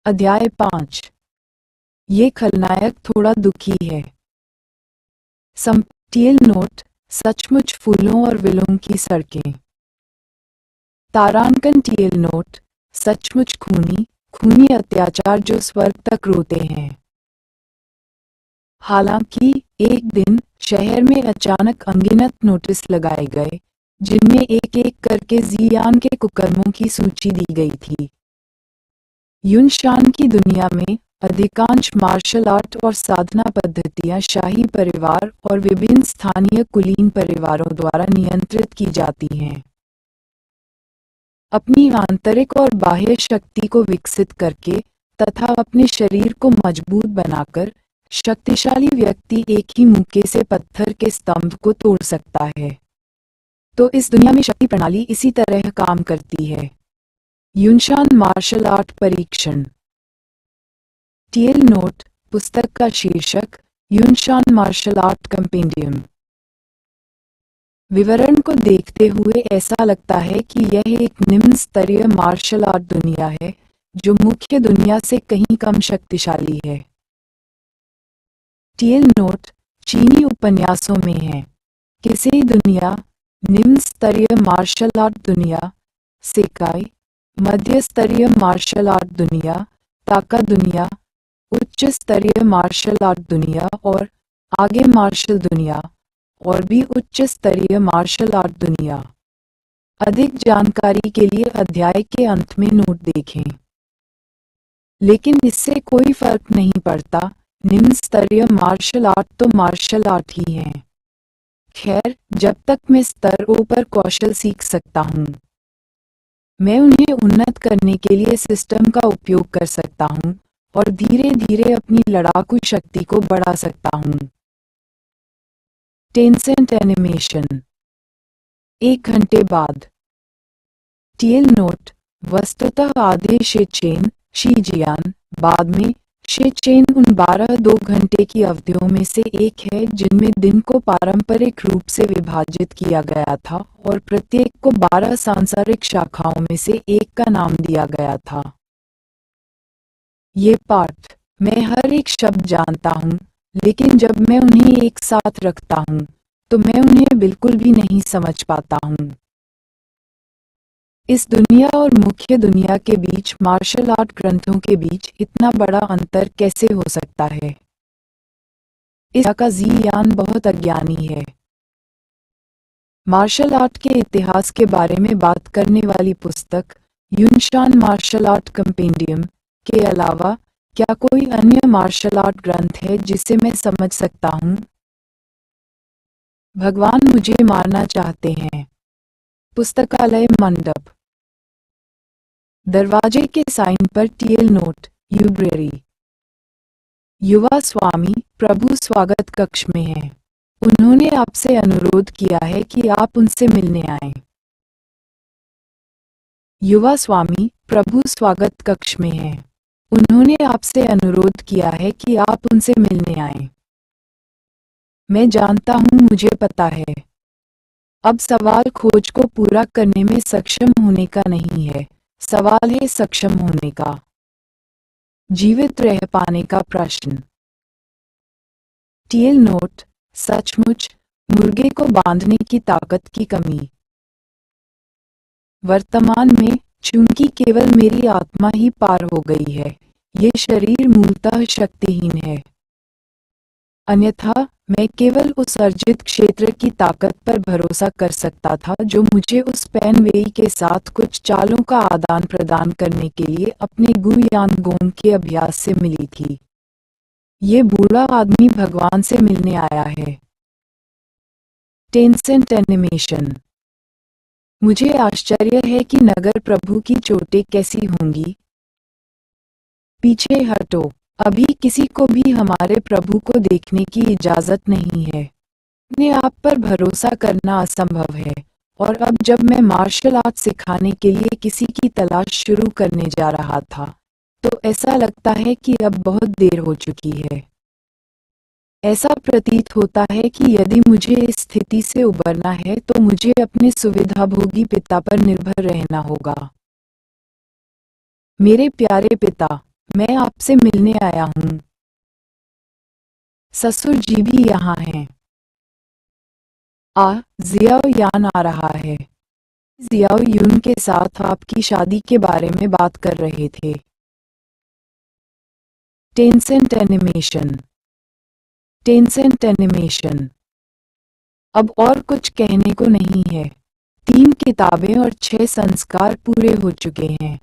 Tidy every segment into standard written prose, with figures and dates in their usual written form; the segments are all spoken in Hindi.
अध्याय 5। ये खलनायक थोड़ा दुखी है। संपटील नोट, सचमुच फूलों और विलों की सड़कें। तारांकन टीएल नोट, सचमुच खूनी अत्याचार जो स्वर्ग तक रोते हैं। हालांकि एक दिन शहर में अचानक अनगिनत नोटिस लगाए गए, जिनमें एक एक करके जियान के कुकर्मों की सूची दी गई थी। युनशान की दुनिया में अधिकांश मार्शल आर्ट और साधना पद्धतियां शाही परिवार और विभिन्न स्थानीय कुलीन परिवारों द्वारा नियंत्रित की जाती हैं। अपनी आंतरिक और बाह्य शक्ति को विकसित करके तथा अपने शरीर को मजबूत बनाकर शक्तिशाली व्यक्ति एक ही मुक्के से पत्थर के स्तंभ को तोड़ सकता है। तो इस दुनिया में शक्ति प्रणाली इसी तरह काम करती है। युनशान मार्शल आर्ट परीक्षण। टीएल नोट, पुस्तक का शीर्षक युनशान मार्शल आर्ट कंपेंडियम। विवरण को देखते हुए ऐसा लगता है कि यह एक निम्न स्तरीय मार्शल आर्ट दुनिया है जो मुख्य दुनिया से कहीं कम शक्तिशाली है। टीएल नोट, चीनी उपन्यासों में है। किसी दुनिया, निम्न स्तरीय मार्शल आर्ट दुनिया, सेकाई, मध्य स्तरीय मार्शल आर्ट दुनिया, ताका दुनिया, उच्च स्तरीय मार्शल आर्ट दुनिया और आगे मार्शल दुनिया और भी उच्च स्तरीय मार्शल आर्ट दुनिया। अधिक जानकारी के लिए अध्याय के अंत में नोट देखें। लेकिन इससे कोई फर्क नहीं पड़ता, निम्न स्तरीय मार्शल आर्ट तो मार्शल आर्ट ही है। खैर, जब तक मैं स्तर ओ पर कौशल सीख सकता हूँ, मैं उन्हें उन्नत करने के लिए सिस्टम का उपयोग कर सकता हूँ और धीरे धीरे अपनी लड़ाकू शक्ति को बढ़ा सकता हूँ। Tencent animation. 1 घंटे बाद। टीएल नोट, वस्तुतः आधे शेचेन शीजियान, बाद में शेचेन उन 12 2 घंटे की अवधियों में से एक है जिनमें दिन को पारंपरिक रूप से विभाजित किया गया था और प्रत्येक को 12 सांसारिक शाखाओं में से एक का नाम दिया गया था। ये पाठ, मैं हर एक शब्द जानता हूँ, लेकिन जब मैं उन्हें एक साथ रखता हूँ तो मैं उन्हें बिल्कुल भी नहीं समझ पाता हूँ। इस दुनिया और मुख्य दुनिया के बीच, मार्शल आर्ट ग्रंथों के बीच इतना बड़ा अंतर कैसे हो सकता है? इस का जियान बहुत अज्ञानी है। मार्शल आर्ट के इतिहास के बारे में बात करने वाली पुस्तक युनशान मार्शल आर्ट कंपेंडियम के अलावा क्या कोई अन्य मार्शल आर्ट ग्रंथ है जिसे मैं समझ सकता हूँ? भगवान मुझे मारना चाहते हैं। पुस्तकालय मंडप। दरवाजे के साइन पर टीएल नोट, यूब्रेरी। युवा स्वामी प्रभु स्वागत कक्ष में हैं। उन्होंने आपसे अनुरोध किया है कि आप उनसे मिलने आएं। युवा स्वामी प्रभु स्वागत कक्ष में हैं। उन्होंने आपसे अनुरोध किया है कि आप उनसे मिलने आएं। मैं जानता हूं, मुझे पता है। अब सवाल खोज को पूरा करने में सक्षम होने का नहीं है, सवाल है सक्षम होने का। जीवित रह पाने का प्रश्न। टीएल नोट, सचमुच मुर्गे को बांधने की ताकत की कमी। वर्तमान में, चूंकि केवल मेरी आत्मा ही पार हो गई है, ये शरीर मूलतः शक्तिहीन है। अन्यथा मैं केवल उस अर्जित क्षेत्र की ताकत पर भरोसा कर सकता था जो मुझे उस पेनवेई के साथ कुछ चालों का आदान प्रदान करने के लिए अपने गुयांगोंग के अभ्यास से मिली थी। ये बूढ़ा आदमी भगवान से मिलने आया है। Tencent animation. मुझे आश्चर्य है कि नगर प्रभु की चोटें कैसी होंगी। पीछे हटो, अभी किसी को भी हमारे प्रभु को देखने की इजाजत नहीं है। अपने आप पर भरोसा करना असंभव है, और अब जब मैं मार्शल आर्ट सिखाने के लिए किसी की तलाश शुरू करने जा रहा था, तो ऐसा लगता है कि अब बहुत देर हो चुकी है। ऐसा प्रतीत होता है कि यदि मुझे इस स्थिति से उबरना है तो मुझे अपने सुविधाभोगी पिता पर निर्भर रहना होगा। मेरे प्यारे पिता, मैं आपसे मिलने आया हूँ। ससुर जी भी यहाँ हैं। जियाओ यान आ रहा है। जियाओ यून के साथ आपकी शादी के बारे में बात कर रहे थे। Tencent animation. Tencent animation. अब और कुछ कहने को नहीं है। 3 किताबें और 6 संस्कार पूरे हो चुके हैं।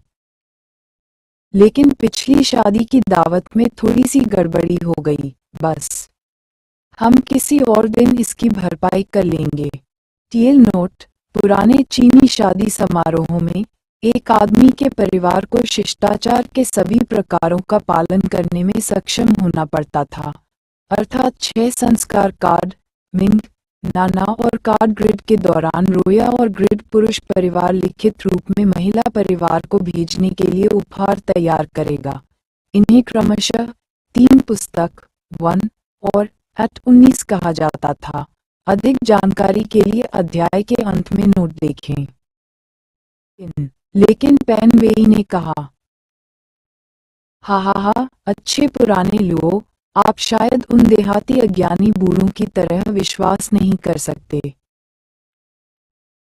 लेकिन पिछली शादी की दावत में थोड़ी सी गड़बड़ी हो गई, बस। हम किसी और दिन इसकी भरपाई कर लेंगे। टीएल नोट: पुराने चीनी शादी समारोहों में एक आदमी के परिवार को शिष्टाचार के सभी प्रकारों का पालन करने में सक्षम होना पड़ता था, अर्थात 6 संस्कार कार्ड, मिंग, नाना और कार्ड ग्रिड के दौरान रोया और ग्रिड पुरुष परिवार लिखित रूप में महिला परिवार को भेजने के लिए उपहार तैयार करेगा। इन्हें क्रमशः 3 पुस्तक 1 और एट 19 कहा जाता था। अधिक जानकारी के लिए अध्याय के अंत में नोट देखें। लेकिन पेन वेई ने कहा, हा, अच्छे पुराने लोग, आप शायद उन देहाती अज्ञानी बूढ़ों की तरह विश्वास नहीं कर सकते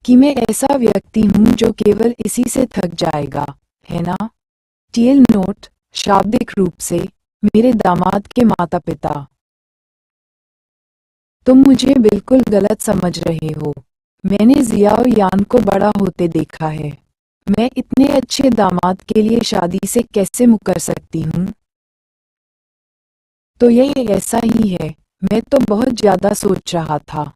कि मैं ऐसा व्यक्ति हूं जो केवल इसी से थक जाएगा, है ना? टीएल नोट: शाब्दिक रूप से, मेरे दामाद के माता पिता। तुम मुझे बिल्कुल गलत समझ रहे हो। मैंने जियाओ यान को बड़ा होते देखा है। मैं इतने अच्छे दामाद के लिए शादी से कैसे मुकर सकती हूँ? तो यह ऐसा ही है, मैं तो बहुत ज्यादा सोच रहा था।